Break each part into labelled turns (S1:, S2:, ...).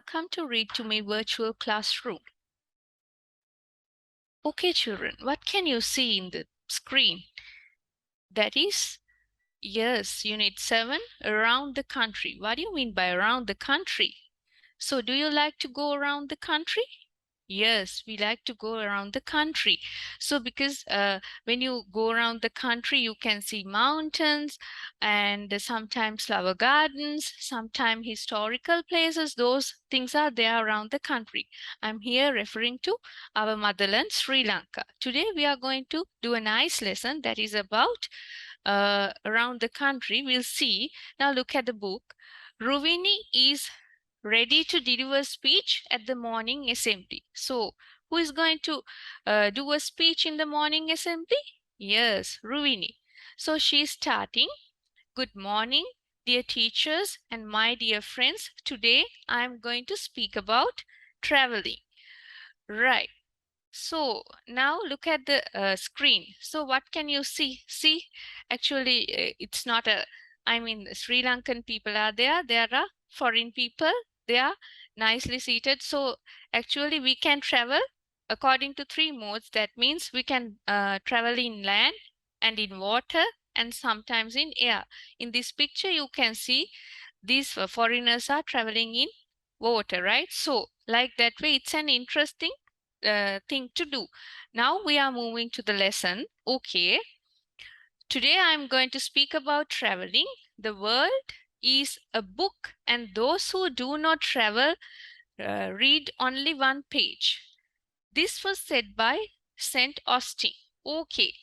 S1: Welcome to Read to Me virtual classroom. Okay, children, what can you see in the screen? That is, yes, Unit 7, around the country. What do you mean by around the country? So do you like to go around the country? Yes, we like to go around the country. So because when you go around the country, you can see mountains and sometimes flower gardens, sometimes historical places. Those things are there around the country. I'm here referring to our motherland, Sri Lanka. Today we are going to do a nice lesson that is about around the country. We'll see. Now look at the book. Ruvini is ready to deliver a speech at the morning assembly. So, who is going to do a speech in the morning assembly? Yes, Ruvini. So, she is starting. Good morning, dear teachers and my dear friends. Today, I am going to speak about traveling. Right. So now look at the screen. So what can you see? See, actually, it's not a, I mean, Sri Lankan people are there. There are foreign people. They are nicely seated. So actually, we can travel according to three modes. That means we can travel in land and in water and sometimes in air. In this picture, you can see these foreigners are traveling in water, right? So like that way, it's an interesting thing to do. Now we are moving to the lesson. Okay. Today I'm going to speak about traveling. The world is a book, and those who do not travel read only one page. This was said by St. Austin. Okay.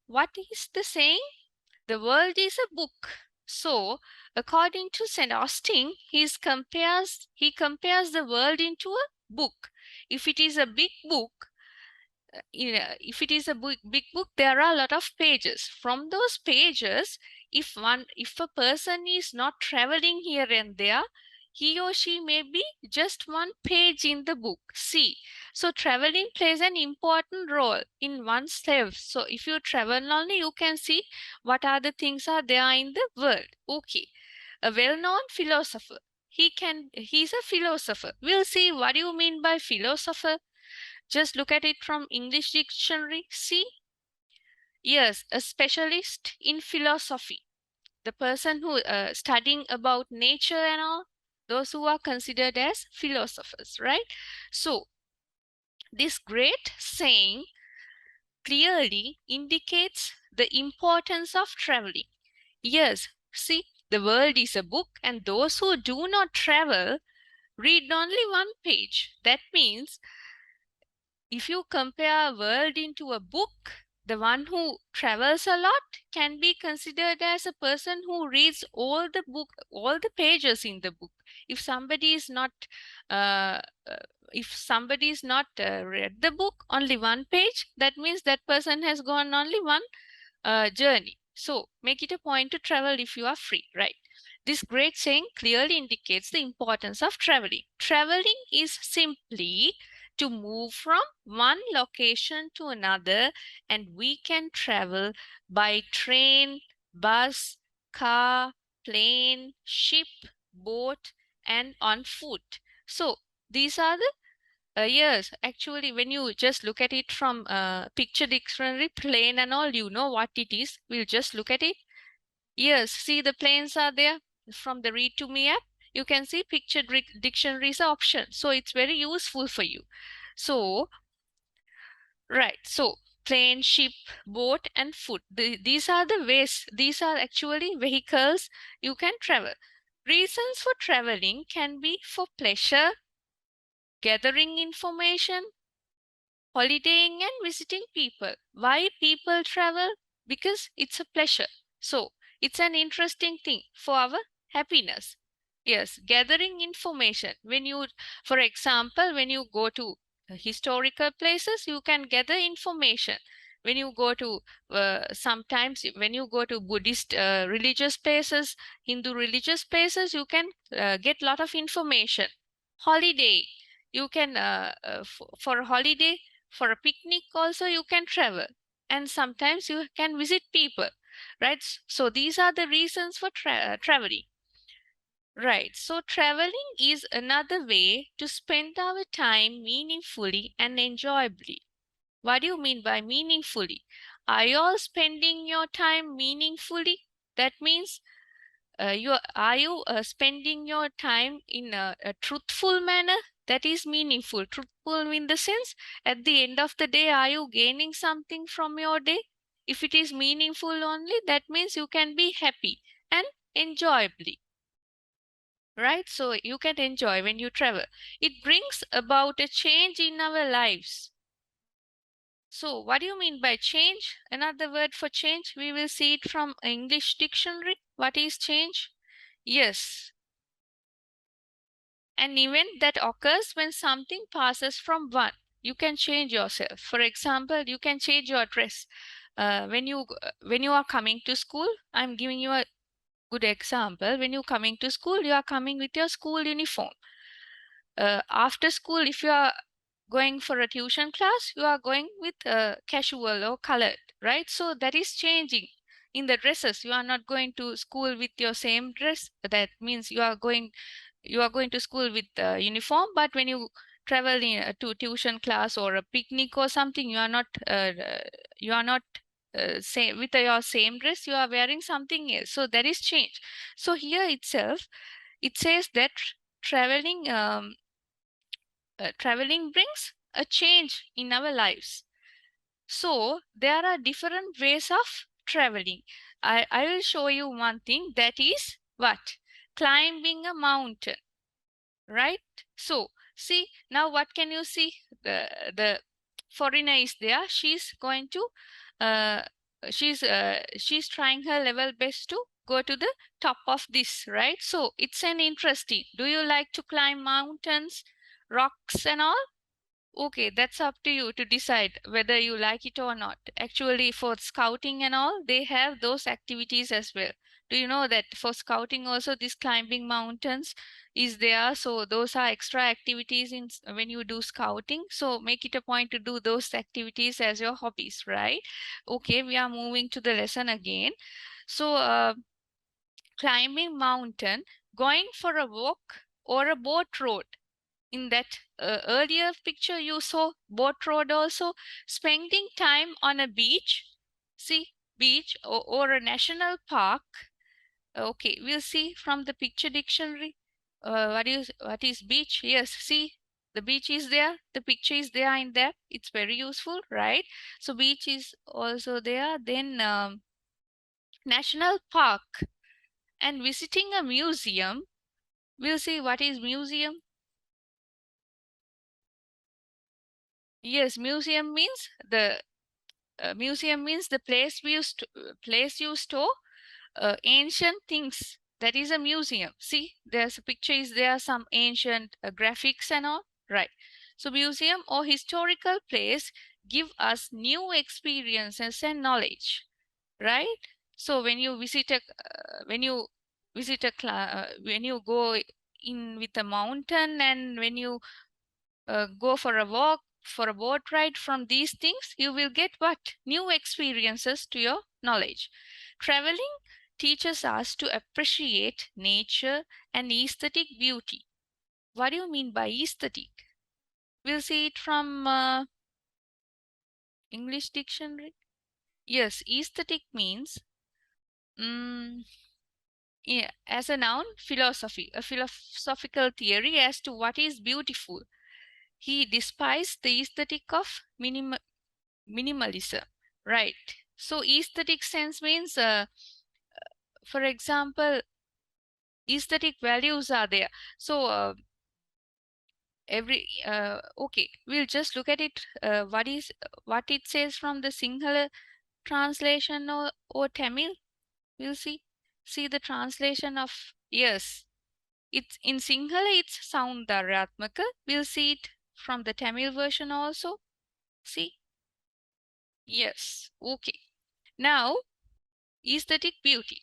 S1: What is the saying? The world is a book. So, according to St. Austin, he compares the world into a book. If it is a big book, if it is a big book, there are a lot of pages. From those pages, if a person is not traveling here and there, he or she may be just one page in the book. See, so traveling plays an important role in oneself. So if you travel only, you can see what are the things are there in the world. Okay, a well-known philosopher. He's a philosopher. We'll see what do you mean by philosopher. Just look at it from English dictionary. See? Yes, a specialist in philosophy. The person who studying about nature and all, those who are considered as philosophers, right? So, this great saying clearly indicates the importance of traveling. Yes, see, the world is a book, and those who do not travel read only one page. That means if you compare a world into a book, the one who travels a lot can be considered as a person who reads all the pages in the book. If somebody is not, uh, uh, read the book, only one page, that means that person has gone only one journey. So make it a point to travel if you are free, right? This great saying clearly indicates the importance of traveling. Traveling is simply to move from one location to another, and we can travel by train, bus, car, plane, ship, boat, and on foot. So these are the yes, actually, when you just look at it from picture dictionary, plane and all, you know what it is. We'll just look at it. Yes, see the planes are there from the Read to Me app. You can see picture dictionary is an option. So it's very useful for you. So, right. So plane, ship, boat, and foot. These are the ways. These are actually vehicles you can travel. Reasons for traveling can be for pleasure, gathering information, holidaying and visiting people. Why people travel? Because it's a pleasure. So it's an interesting thing for our happiness. Yes, gathering information. For example, when you go to historical places, you can gather information. When you go to sometimes when you go to Buddhist religious places, Hindu religious places, you can get lot of information. Holiday, you can for a holiday, for a picnic also you can travel, and sometimes you can visit people, right? So these are the reasons for traveling. Right. So traveling is another way to spend our time meaningfully and enjoyably. What do you mean by meaningfully? Are you all spending your time meaningfully? That means are you spending your time in a truthful manner? That is meaningful. Truthful in the sense, at the end of the day, are you gaining something from your day? If it is meaningful only, that means you can be happy and enjoyably, right? So you can enjoy when you travel. It brings about a change in our lives. So what do you mean by change? Another word for change, we will see it from English dictionary. What is change? Yes, an event that occurs when something passes from one. You can change yourself. For example, you can change your dress. When you are coming to school, I'm giving you a good example. When you're coming to school, you are coming with your school uniform. After school, if you are going for a tuition class, you are going with casual or colored, right? So that is changing in the dresses. You are not going to school with your same dress. That means you are going to school with uniform, but when you travel to tuition class or a picnic or something, you are not same with your same dress. You are wearing something else. So that is change. So here itself, it says that traveling traveling brings a change in our lives. So there are different ways of traveling. I will show you one thing, that is what? Climbing a mountain, right? So see now, what can you see? The foreigner is there. She's going to uh, she's trying her level best to go to the top of this, right? So it's an interesting. Do you like to climb mountains, rocks and all? Okay, that's up to you to decide whether you like it or not. Actually, for scouting and all, they have those activities as well. Do you know that for scouting also this climbing mountains is there? So those are extra activities when you do scouting. So make it a point to do those activities as your hobbies, right? Okay, we are moving to the lesson again. So climbing mountain, going for a walk or a boat road. In that earlier picture you saw boat road also, spending time on a beach, see, beach or a national park. Okay, we'll see from the picture dictionary what is beach. Yes, see, the beach is there, the picture is there in there, it's very useful, right? So beach is also there. Then national park and visiting a museum. We'll see what is museum. Yes, museum means the place you store ancient things. That is a museum. See, there's a picture. Is there some ancient graphics and all? Right. So museum or historical place give us new experiences and knowledge. Right. So when you go in with a mountain, and when you go for a walk, for a boat ride, from these things, you will get what? New experiences to your knowledge. Traveling teaches us to appreciate nature and aesthetic beauty. What do you mean by aesthetic? We'll see it from English dictionary. Yes, aesthetic means, mm, yeah, as a noun, philosophy, a philosophical theory as to what is beautiful. He despised the aesthetic of minimalism, right? So aesthetic sense means for example, aesthetic values are there. So okay, we'll just look at it, what it says from the Sinhala translation, or Tamil. We'll see the translation of, yes, it's in Sinhala, it's Soundaratmaka. We'll see it from the Tamil version also. See, yes, okay. Now, aesthetic beauty.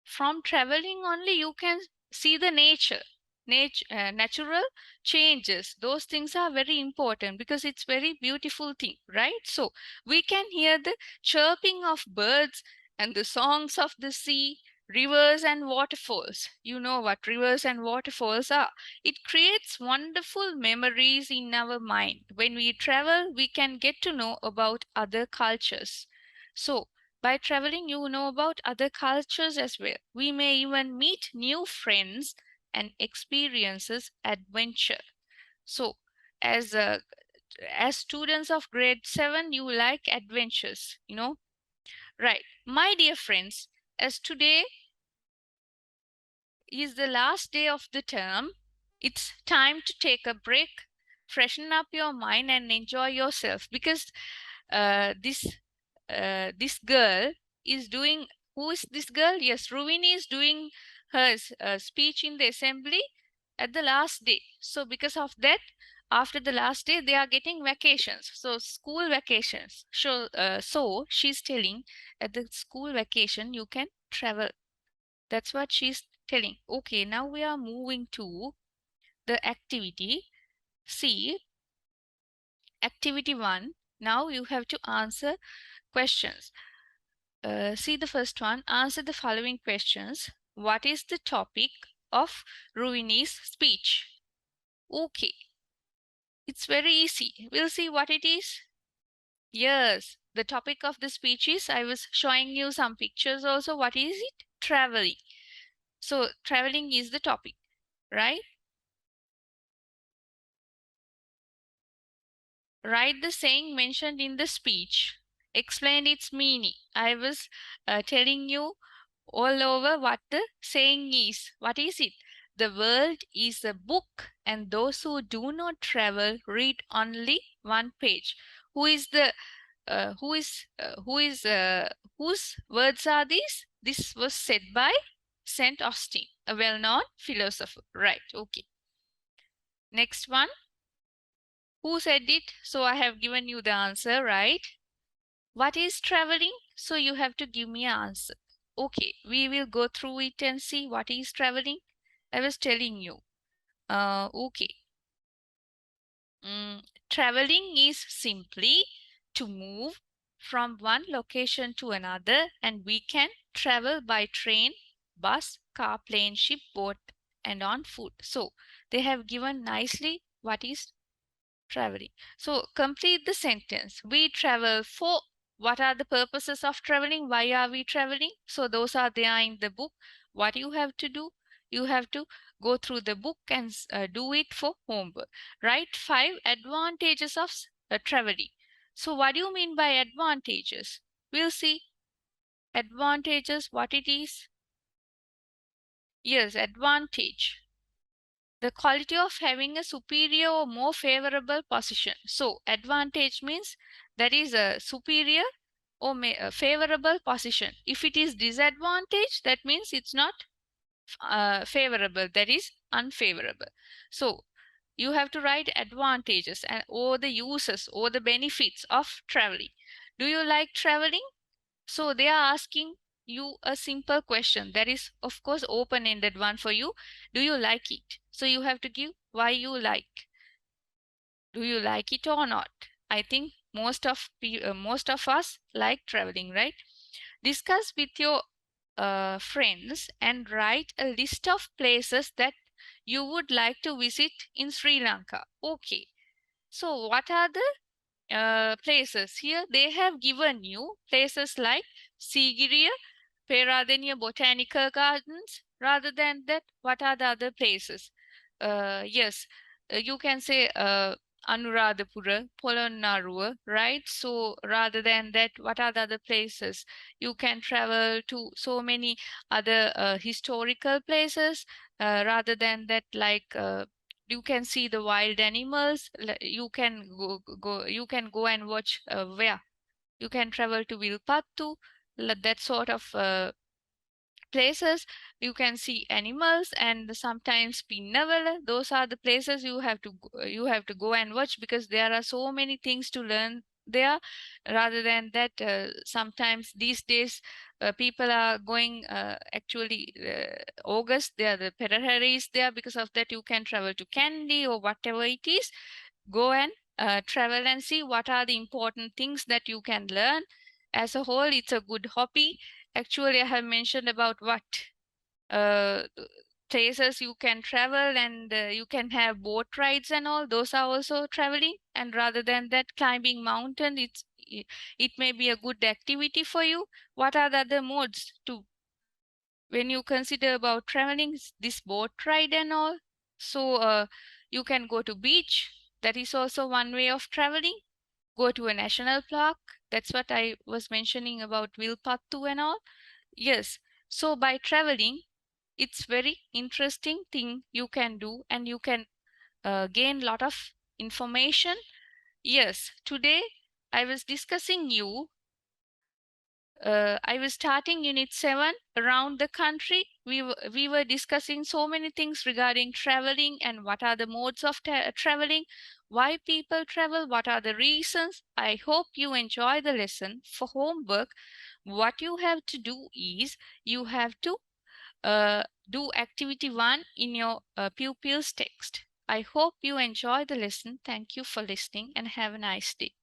S1: From traveling only you can see the natural changes. Those things are very important because it's very beautiful thing, right? So we can hear the chirping of birds and the songs of the sea, Rivers and waterfalls. You know what rivers and waterfalls are. It creates wonderful memories in our mind. When we travel, we can get to know about other cultures. So, by traveling, you know about other cultures as well. We may even meet new friends and experiences adventure. So, as a as students of grade 7, you like adventures, you know, right? My dear friends, as today is the last day of the term, it's time to take a break, freshen up your mind, and enjoy yourself, because this girl is doing. Who is this girl? Yes, Ruvini is doing her speech in the assembly at the last day. So because of that, after the last day, they are getting vacations. So school vacations. So she's telling, at the school vacation you can travel. That's what she's telling. Okay, now we are moving to the activity. See, activity 1. Now you have to answer questions. See the first one. Answer the following questions. What is the topic of Ruvini's speech? Okay, it's very easy. We'll see what it is. Yes, the topic of the speech is, I was showing you some pictures also. What is it? Traveling. So traveling is the topic, right? Write the saying mentioned in the speech. Explain its meaning. I was telling you all over what the saying is. What is it? The world is a book, and those who do not travel read only one page. Who is the whose words are these? This was said by Saint Austin, a well-known philosopher. Right, okay. Next one. Who said it? So I have given you the answer, right? What is traveling? So you have to give me an answer. Okay, we will go through it and see what is traveling. I was telling you. Okay. Traveling is simply to move from one location to another, and we can travel by train, bus, car, plane, ship, boat, and on foot. So they have given nicely what is traveling. So complete the sentence. We travel for. What are the purposes of traveling? Why are we traveling? So those are there in the book. What you have to do? You have to go through the book and do it for homework. Write 5 advantages of traveling. So what do you mean by advantages? We'll see. Advantages, what it is. Yes, advantage. The quality of having a superior or more favorable position. So advantage means that is a superior or a favorable position. If it is disadvantage, that means it's not favorable, that is unfavorable. So you have to write advantages and or the uses or the benefits of traveling. Do you like traveling? So they are asking you a simple question that is, of course, open-ended one for you. Do you like it? So you have to give why you like. Do you like it or not? I think most of us like traveling, right? Discuss with your friends and write a list of places that you would like to visit in Sri Lanka. Okay. So what are the places? Here they have given you places like Sigiriya, Peradeniya Botanical Gardens. Rather than that, what are the other places? Yes, you can say Anuradhapura, Polonnaruwa, right? So rather than that, what are the other places? You can travel to so many other historical places. Rather than that, like you can see the wild animals. You can you can go and watch where you can travel to Vilpattu, that sort of places. You can see animals and sometimes Pinnavela. Those are the places you have to go and watch, because there are so many things to learn there. Rather than that, sometimes these days people are going actually August there, the Perahari is there. Because of that, you can travel to Kandy or whatever it is. Go and travel and see what are the important things that you can learn. as a whole, it's a good hobby. Actually, I have mentioned about what uh, places you can travel, and you can have boat rides and all. Those are also traveling. And rather than that, climbing mountain, it may be a good activity for you. What are the other modes to when you consider about traveling? This boat ride and all. So you can go to beach. That is also one way of traveling. Go to a national park. That's what I was mentioning about Vilpattu and all. Yes. So by traveling, it's very interesting thing you can do, and you can gain lot of information. Yes, today I was discussing you. I was starting unit 7 around the country. We were discussing so many things regarding traveling and what are the modes of traveling, why people travel, what are the reasons. I hope you enjoy the lesson. For homework, what you have to do is you have to do activity 1 in your pupils text. I hope you enjoy the lesson. Thank you for listening and have a nice day.